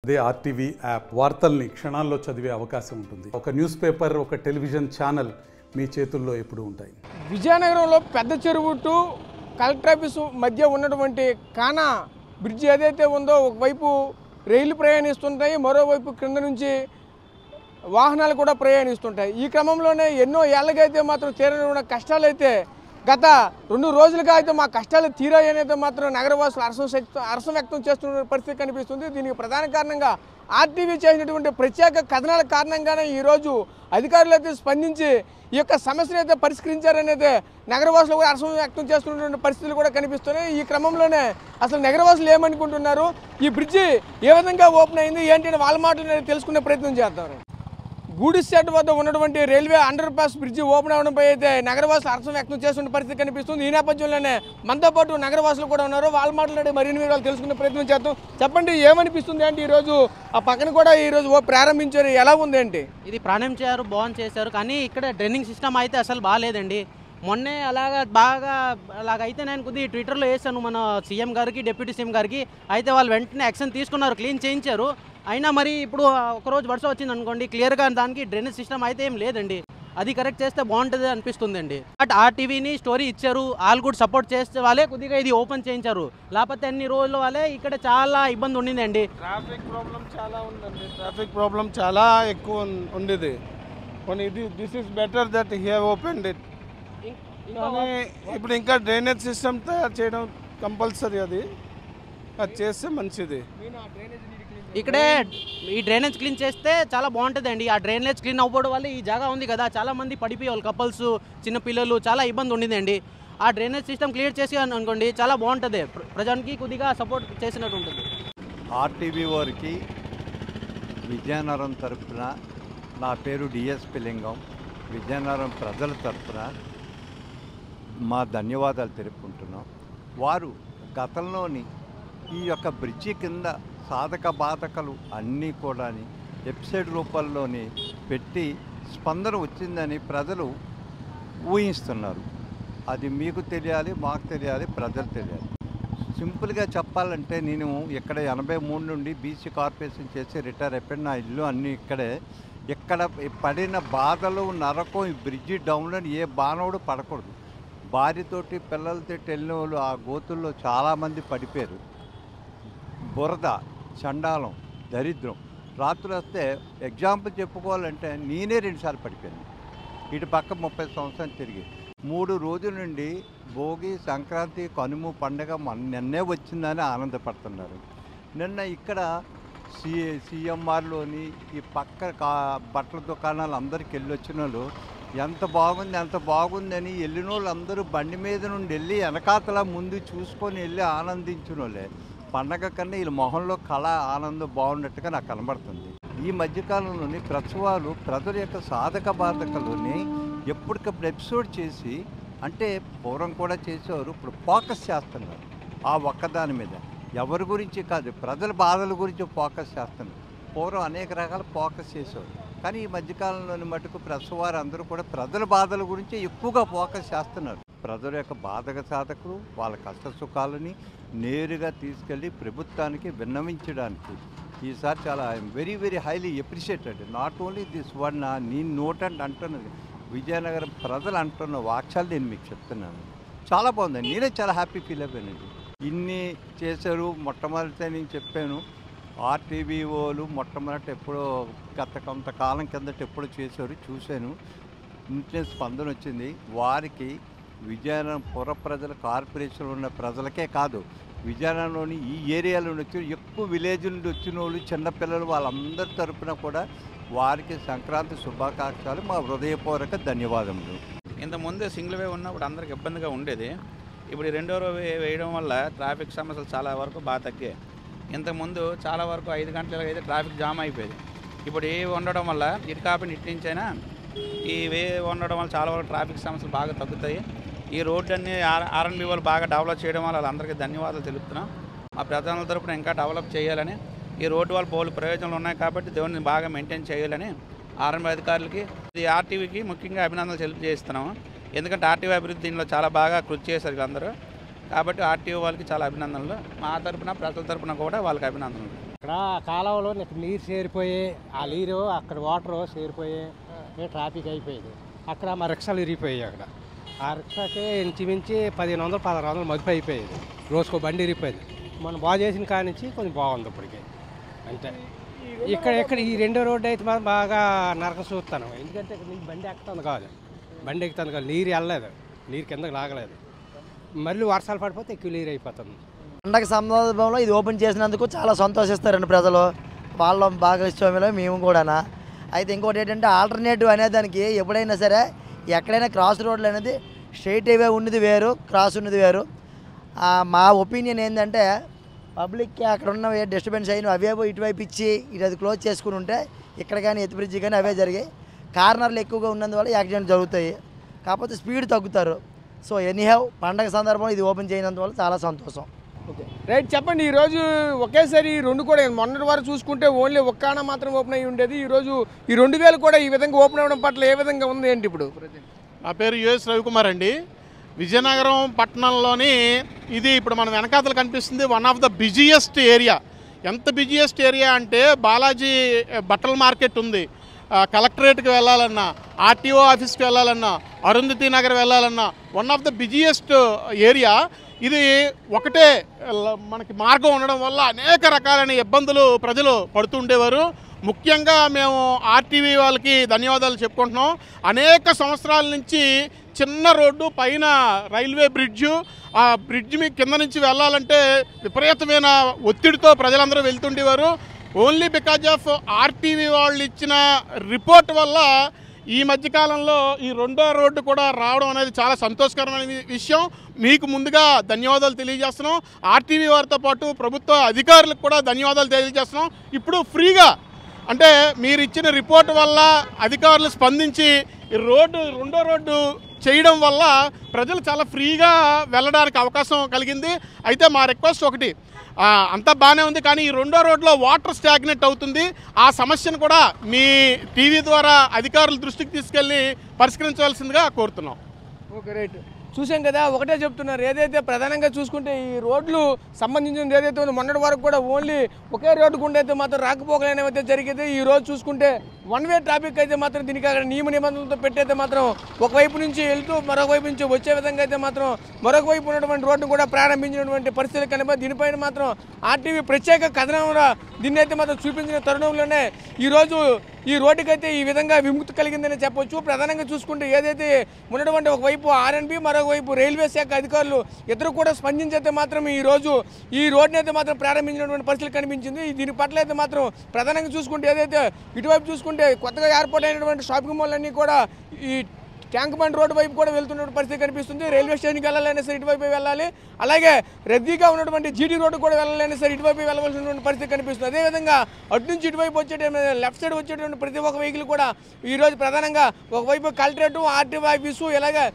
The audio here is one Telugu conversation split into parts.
అదే ఆర్టీవీ యాప్ వార్తల్ని క్షణాల్లో చదివే అవకాశం ఉంటుంది. ఒక న్యూస్ పేపర్, ఒక టెలివిజన్ ఛానల్ మీ చేతుల్లో ఎప్పుడూ ఉంటాయి. విజయనగరంలో పెద్ద చెరువు టు కలెక్టర్ ఆఫీసు మధ్య ఉన్నటువంటి కానా బ్రిడ్జి ఏదైతే ఉందో ఒకవైపు రైలు ప్రయాణిస్తుంటాయి, మరోవైపు క్రింద నుంచి వాహనాలు కూడా ప్రయాణిస్తుంటాయి. ఈ క్రమంలోనే ఎన్నో ఏళ్ళకైతే మాత్రం తీరని కష్టాలు అయితే గత 2 రోజులుగా అయితే మా కష్టాలు తీరాయనైతే మాత్రం నగరవాసులు హర్షం వ్యక్తం చేస్తున్న పరిస్థితి కనిపిస్తుంది. దీనికి ప్రధాన కారణంగా ఆర్టీవీ చేసినటువంటి ప్రత్యేక కథనాల కారణంగానే ఈరోజు అధికారులు అయితే స్పందించి ఈ యొక్క సమస్యను అయితే పరిష్కరించారనేది నగరవాసులు కూడా హర్షం వ్యక్తం చేస్తున్నటువంటి పరిస్థితులు కూడా కనిపిస్తున్నాయి. ఈ క్రమంలోనే అసలు నగరవాసులు ఏమనుకుంటున్నారు, ఈ బ్రిడ్జి ఏ విధంగా ఓపెన్ అయింది ఏంటి అని వాళ్ళ మాటలు తెలుసుకునే ప్రయత్నం చేస్తారు. గూడిషెడ్ వద్ద ఉన్నటువంటి railway underpass bridge open అవడంపై అయితే నగరవాసులు హర్షం వ్యక్తం చేస్తున్న పరిస్థితి కనిపిస్తుంది. ఈ నేపథ్యంలోనే మనతో పాటు నగరవాసులు కూడా ఉన్నారు. వాళ్ళు మాట్లాడే మరిన్ని వివరాలు తెలుసుకునే ప్రయత్నం చేద్దాం. చెప్పండి, ఏమనిపిస్తుంది అంటే ఈరోజు ఆ పక్కన కూడా ఈరోజు ప్రారంభించారు, ఎలా ఉంది ఏంటి? ఇది ప్రారంభించారు, బాగుంది చేశారు, కానీ ఇక్కడ డ్రైనింగ్ సిస్టమ్ అయితే అసలు బాగాలేదండి. మొన్నే అలాగైతే నేను కొద్దిగా ట్విట్టర్లో వేసాను మన సీఎం గారికి, డిప్యూటీ సీఎం గారికి. అయితే వాళ్ళు వెంటనే యాక్షన్ తీసుకున్నారు, క్లీన్ చేయించారు. అయినా మరి ఇప్పుడు ఒకరోజు వర్షం వచ్చింది అనుకోండి, క్లియర్గా దానికి డ్రైనేజ్ సిస్టమ్ అయితే ఏం లేదండి. అది కరెక్ట్ చేస్తే బాగుంటుంది అనిపిస్తుందండి. బట్ ఆర్టీవీని స్టోరీ ఇచ్చారు, వాళ్ళు కూడా సపోర్ట్ చేస్తే వాళ్ళే కొద్దిగా ఇది ఓపెన్ చేయించారు. లేకపోతే అన్ని రోజుల వాళ్ళే ఇక్కడ చాలా ఇబ్బంది ఉండిందండి. ట్రాఫిక్ ప్రాబ్లం చాలా ఉందండి, ట్రాఫిక్ ప్రాబ్లం చాలా ఎక్కువ ఉండేది. కానీ this is better that he have opened it. కానీ ఇప్పుడు ఇంకా డ్రైనేజ్ సిస్టమ్ తయారు చేయడం కంపల్సరీ, అది చేస్తే మంచిది. ఇక్కడే ఈ డ్రైనేజ్ క్లీన్ చేస్తే చాలా బాగుంటుంది అండి. ఆ డ్రైనేజ్ క్లీన్ అవ్వడం వల్ల ఈ జాగా ఉంది కదా, చాలా మంది పడిపోయేవాళ్ళు, కపుల్స్, చిన్నపిల్లలు, చాలా ఇబ్బంది ఉండిందండి. ఆ డ్రైనేజ్ సిస్టమ్ క్లియర్ చేసి అనుకోండి చాలా బాగుంటుంది, ప్రజానికి కొద్దిగా సపోర్ట్ చేసినట్టు ఉంటుంది. ఆర్టీవీ వారికి విజయనగరం తరఫున నా పేరు డిఎస్పి లింగం, విజయనగరం ప్రజల తరఫున మా ధన్యవాదాలు తెలుపుకుంటున్నాం. వారు గతంలోని ఈ యొక్క బ్రిడ్జి కింద సాధక బాధకలు అన్నీ కూడా వెబ్సైట్ రూపంలోని పెట్టి స్పందన వచ్చిందని ప్రజలు ఊహిస్తున్నారు. అది మీకు తెలియాలి, మాకు తెలియాలి, ప్రజలు తెలియాలి. సింపుల్గా చెప్పాలంటే నేను ఇక్కడ 83 నుండి బీసీ కార్పొరేషన్ చేసి రిటైర్ అయిపోయిన నా ఇల్లు అన్నీ ఇక్కడే. ఇక్కడ పడిన బాధలు నరకం ఈ బ్రిడ్జి డౌన్లో ఏ బాణవుడు పడకూడదు. భార్యతోటి పిల్లలతో వెళ్ళిన వాళ్ళు ఆ గోతుల్లో చాలామంది పడిపోయారు. బురద, చండాలం, దరిద్రం. రాత్రులు వస్తే ఎగ్జాంపుల్ చెప్పుకోవాలంటే నేనే 2 సార్లు పడిపోయాను. ఇటు పక్క 30 సంవత్సరాలు తిరిగి 3 రోజుల నుండి భోగి, సంక్రాంతి, కనుమ పండుగ నిన్నే వచ్చిందని ఆనందపడుతున్నారు. నిన్న ఇక్కడ సిఎంఆర్లోని ఈ పక్క బట్టల దుకాణాలు అందరికి వెళ్ళి వచ్చిన వాళ్ళు ఎంత బాగుందని వెళ్ళిన వాళ్ళు అందరూ బండి మీద నుండి వెళ్ళి వెనకాతల ముందు చూసుకొని వెళ్ళి ఆనందించిన వాళ్ళే. పండగ కన్నా వీళ్ళ మొహంలో కళ, ఆనందం బాగున్నట్టుగా నాకు కనబడుతుంది. ఈ మధ్యకాలంలోని ప్రసవాలు ప్రజల యొక్క సాధక బాధకలోని ఎప్పటికప్పుడు ఎపిసోడ్ చేసి, అంటే పూర్వం కూడా చేసేవారు, ఇప్పుడు ఫోకస్ చేస్తున్నారు ఆ ఒక్కదాని మీద. ఎవరి గురించి కాదు, ప్రజల బాధల గురించి ఫోకస్ చేస్తున్నారు. పూర్వం అనేక రకాల ఫోకస్ చేసేవారు, కానీ ఈ మధ్యకాలంలోని మటుకు ప్రసవారు అందరూ కూడా ప్రజల బాధల గురించి ఎక్కువగా ఫోకస్ చేస్తున్నారు. ప్రజల యొక్క బాధక సాధకులు వాళ్ళ కష్ట సుఖాలని నేరుగా తీసుకెళ్ళి ప్రభుత్వానికి విన్నవించడానికి ఈసారి చాలా I'm very very highly appreciated. Not only this one, నేను నోట్ అంటున్నది విజయనగరం ప్రజలు అంటున్న వాక్యాలు నేను మీకు చెప్తున్నాను. చాలా బాగుందండి, నేనే చాలా హ్యాపీ ఫీల్ అయిపోయానండి. ఇన్ని చేశారు. మొట్టమొదటి నేను చెప్పాను, ఆర్టీవీ వాళ్ళు మొట్టమొదటి ఎప్పుడో గత కొంతకాలం కిందట ఎప్పుడో చేశారు, చూశాను. ఇంట్లో స్పందన వచ్చింది. వారికి విజయనగరం పుర ప్రజల, కార్పొరేషన్లో ఉన్న ప్రజలకే కాదు, విజయనగరంలోని ఈ ఏరియాలో వచ్చిన ఎక్కువ విలేజ్ నుండి వచ్చిన వాళ్ళు, చిన్నపిల్లలు, వాళ్ళందరి తరఫున కూడా వారికి సంక్రాంతి శుభాకాంక్షలు, మా హృదయపూర్వక ధన్యవాదములు. ఇంతకుముందు సింగిల్ వే ఉన్నప్పుడు అందరికి ఇబ్బందిగా ఉండేది. ఇప్పుడు ఈ 2వ వే వేయడం వల్ల ట్రాఫిక్ సమస్యలు చాలా వరకు బాగా తగ్గాయి. ఇంతకుముందు చాలా వరకు 5 గంటలకు అయితే ట్రాఫిక్ జామ్ అయిపోయేది. ఇప్పుడు ఏ ఉండడం వల్ల ఇటు కాకుండా ఇటు నుంచైనా ఈ వే ఉండడం వల్ల చాలా వరకు ట్రాఫిక్ సమస్యలు బాగా తగ్గుతాయి. ఈ రోడ్లన్నీ ఆర్ఎన్బి వాళ్ళు బాగా డెవలప్ చేయడం వల్ల వాళ్ళందరికీ ధన్యవాదాలు తెలుపుతున్నాం. మా ప్రజల తరపున ఇంకా డెవలప్ చేయాలని, ఈ రోడ్డు వల్ల బోలు ప్రయోజనాలు ఉన్నాయి కాబట్టి దేవుడిని బాగా మెయింటైన్ చేయాలని ఆర్ఎన్బి అధికారులకి, ఇది ఆర్టీవీకి ముఖ్యంగా అభినందనలు తెలియజేస్తున్నాము. ఎందుకంటే ఆర్టీవీ అభివృద్ధి దీనిలో చాలా బాగా కృషి చేశారు అందరూ. కాబట్టి ఆర్టీఓ వాళ్ళకి చాలా అభినందనలు. మా తరపున, ప్రజల తరపున కూడా వాళ్ళకి అభినందనలు. ఇక్కడ కాలువలో నీరు చేరిపోయి ఆ నీరు అక్కడ వాటర్ చేరిపోయి ట్రాఫిక్ అయిపోయేది. అక్కడ మా రిక్షాలు ఇరిగిపోయాయి. అక్కడ ఆ రిక్షాకి ఇంచుమించి 1500 1600 మదుపు అయిపోయేది. రోజుకో బండి ఇరిగిపోయేది. మనం బాగు చేసిన కాడి నుంచి కొంచెం బాగుంది ఇప్పటికి. అంటే ఇక్కడ ఈ రెండో రోడ్డు అయితే మాత్రం బాగా నరకం చూస్తాను. ఎందుకంటే ఇక్కడ నుంచి బండి ఎక్కుతుంది కాదు, నీరు వెళ్ళలేదు, నీరు కిందకి లాగలేదు. మళ్ళీ వర్షాలు పడిపోతే ఎక్కువ నీరు అయిపోతుంది. పండగ సందర్భంలో ఇది ఓపెన్ చేసినందుకు చాలా సంతోషిస్తారండి ప్రజలు. వాళ్ళ భాగస్వామ్యంలో మేము కూడా. అయితే ఇంకోటి ఏంటంటే ఆల్టర్నేటివ్ అనే దానికి ఎప్పుడైనా సరే ఎక్కడైనా క్రాస్ రోడ్లు అనేది స్ట్రైట్ హైవే ఉన్నది వేరు, క్రాస్ ఉన్నది వేరు. మా ఒపీనియన్ ఏంటంటే పబ్లిక్కి అక్కడ ఉన్న డిస్టర్బెన్స్ అయిన అవేవో ఇటువైపు ఇచ్చి ఇటు అది క్లోజ్ చేసుకుని ఉంటే ఇక్కడ కానీ ఎత్తి బ్రిడ్జి కానీ అవే జరిగాయి. కార్నర్లు ఎక్కువగా ఉన్నందువల్ల యాక్సిడెంట్ జరుగుతాయి. కాకపోతే స్పీడ్ తగ్గుతారు. సో ఎనీహౌ పండగ సందర్భంలో ఇది ఓపెన్ చేయనందువల్ల చాలా సంతోషం. ఓకే రైట్, చెప్పండి. ఈరోజు ఒకేసారి రెండు కూడా మొన్నటి వారు చూసుకుంటే ఓన్లీ ఒక్కన మాత్రం ఓపెన్ అయ్యి ఉండేది. ఈరోజు ఈ 2000 కూడా ఈ విధంగా ఓపెన్ అవ్వడం పట్ల ఏ విధంగా ఉంది ఏంటి ఇప్పుడు? నా పేరు యుఎస్ రవికుమార్ అండి. విజయనగరం పట్టణంలోని ఇది ఇప్పుడు మన వెనకాతలు కనిపిస్తుంది one of the busiest area. ఎంత బిజియెస్ట్ ఏరియా అంటే బాలాజీ బట్టల మార్కెట్ ఉంది, కలెక్టరేట్కి వెళ్ళాలన్నా, ఆర్టీఓ ఆఫీస్కి వెళ్ళాలన్నా, అరుంధతి నగర్ వెళ్ళాలన్నా one of the busiest area. ఇది ఒకటే మనకి మార్గం ఉండడం వల్ల అనేక రకాలైన ఇబ్బందులు ప్రజలు పడుతుండేవారు. ముఖ్యంగా మేము ఆర్టీవీ వాళ్ళకి ధన్యవాదాలు చెప్పుకుంటున్నాం. అనేక సంవత్సరాల నుంచి చిన్న రోడ్డు పైన రైల్వే బ్రిడ్జు, ఆ బ్రిడ్జ్ మీ కింద నుంచి వెళ్ళాలంటే విపరీతమైన ఒత్తిడితో ప్రజలందరూ వెళ్తుండేవారు. ఓన్లీ బికాజ్ ఆఫ్ ఆర్టీవీ వాళ్ళు ఇచ్చిన రిపోర్ట్ వల్ల ఈ మధ్యకాలంలో ఈ రెండో రోడ్డు కూడా రావడం అనేది చాలా సంతోషకరమైన విషయం. మీకు ముందుగా ధన్యవాదాలు తెలియజేస్తున్నాం. ఆర్టీవీ వారితో పాటు ప్రభుత్వ అధికారులకు కూడా ధన్యవాదాలు తెలియజేస్తున్నాం. ఇప్పుడు ఫ్రీగా అంటే మీరు ఇచ్చిన రిపోర్ట్ వల్ల అధికారులు స్పందించి ఈ రెండో రోడ్డు చేయడం వల్ల ప్రజలు చాలా ఫ్రీగా వెళ్ళడానికి అవకాశం కలిగింది. అయితే మా రిక్వెస్ట్ ఒకటి, అంతా బాగానే ఉంది కానీ ఈ రెండో రోడ్లో వాటర్ స్టాగ్నెట్ అవుతుంది. ఆ సమస్యను కూడా మీ టీవీ ద్వారా అధికారుల దృష్టికి తీసుకెళ్ళి పరిష్కరించవలసిందిగా కోరుతున్నాం. ఓకే రైట్, చూసాం కదా. ఒకటే చెప్తున్నారు, ఏదైతే ప్రధానంగా చూసుకుంటే ఈ రోడ్లు సంబంధించింది ఏదైతే ఉందో మొన్నటి వరకు కూడా ఓన్లీ ఒకే రోడ్డు గుండా అయితే మాత్రం రాకపోకలు అయితే జరిగేది. ఈ రోజు చూసుకుంటే వన్ వే ట్రాఫిక్ అయితే మాత్రం దీనికి అక్కడ నియమ నిబంధనలతో పెట్టయితే మాత్రం ఒకవైపు నుంచి వెళ్తూ మరొక వైపు నుంచి వచ్చే విధంగా అయితే మాత్రం మరొక వైపు ఉన్నటువంటి రోడ్డు కూడా ప్రారంభించినటువంటి పరిస్థితులు కనుక దీనిపైన మాత్రం ఆర్టీవీ ప్రత్యేక కథనంలో దీన్ని అయితే మాత్రం చూపించిన తరుణంలోనే ఈరోజు ఈ రోడ్డుకైతే ఈ విధంగా విముక్తి కలిగిందని చెప్పొచ్చు. ప్రధానంగా చూసుకుంటే ఏదైతే ఉన్నటువంటి ఒకవైపు ఆర్ఎన్బి మరొకవైపు రైల్వే శాఖ అధికారులు ఇద్దరు కూడా స్పందించైతే మాత్రం ఈరోజు ఈ రోడ్డుని అయితే మాత్రం ప్రారంభించినటువంటి పరిస్థితులు కనిపించింది. దీని పట్ల అయితే మాత్రం ప్రధానంగా చూసుకుంటే ఏదైతే ఇటువైపు చూసుకుంటే కొత్తగా ఏర్పాటైనటువంటి షాపింగ్ మాల్ అన్నీ కూడా ఈ ట్యాంక్ బండ్ రోడ్డు వైపు కూడా వెళ్తున్న పరిస్థితి కనిపిస్తుంది. రైల్వే స్టేషన్కి వెళ్ళాలైనా సరే ఇటువైపు వెళ్ళాలి, అలాగే రద్దీగా ఉన్నటువంటి జీటీ రోడ్డు కూడా వెళ్ళాలైనా సరే ఇటువైపు వెళ్ళవలసినటువంటి పరిస్థితి కనిపిస్తుంది. అదేవిధంగా అటు నుంచి ఇటువైపు లెఫ్ట్ సైడ్ వచ్చేటువంటి ప్రతి ఒక్క వెహికల్ కూడా ఈరోజు ప్రధానంగా ఒకవైపు కలెక్టరేట్, ఆర్టీఓ ఆఫీసు, ఇలాగే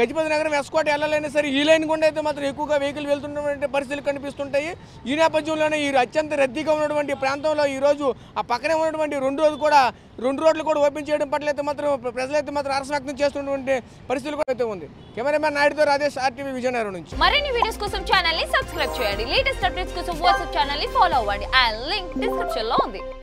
గజపతి నగరం ఎస్కోట్ వెళ్ళాలైనా సరే ఈ లైన్ గుండా అయితే మాత్రం ఎక్కువగా వెహికల్ వెళ్తున్నటువంటి పరిస్థితులు కనిపిస్తుంటాయి. ఈ నేపథ్యంలోనే ఈ అత్యంత రద్దీగా ఉన్నటువంటి ప్రాంతంలో ఈరోజు ఆ పక్కనే ఉన్నటువంటి రెండు రోడ్లు కూడా ఓపెన్ చేయడం పట్ల అయితే మాత్రం ప్రజలైతే మాత్రం హర్షం వ్యక్తం చేస్తున్నటువంటి పరిస్థితులు కూడా అయితే ఉంది. కెమెరామ్యాన్ నాయుడుతో రాజేష్, ఆర్టీవీ విజయనగరం నుంచి. మరిన్ని వీడియోస్ కోసం ఛానల్ ని సబ్స్క్రైబ్ చేయండి. లేటెస్ట్ అప్డేట్స్ కోసం వాట్సాప్ ఛానల్ ని ఫాలో అవ్వండి. ఆ లింక్ డిస్క్రిప్షన్ లో ఉంది.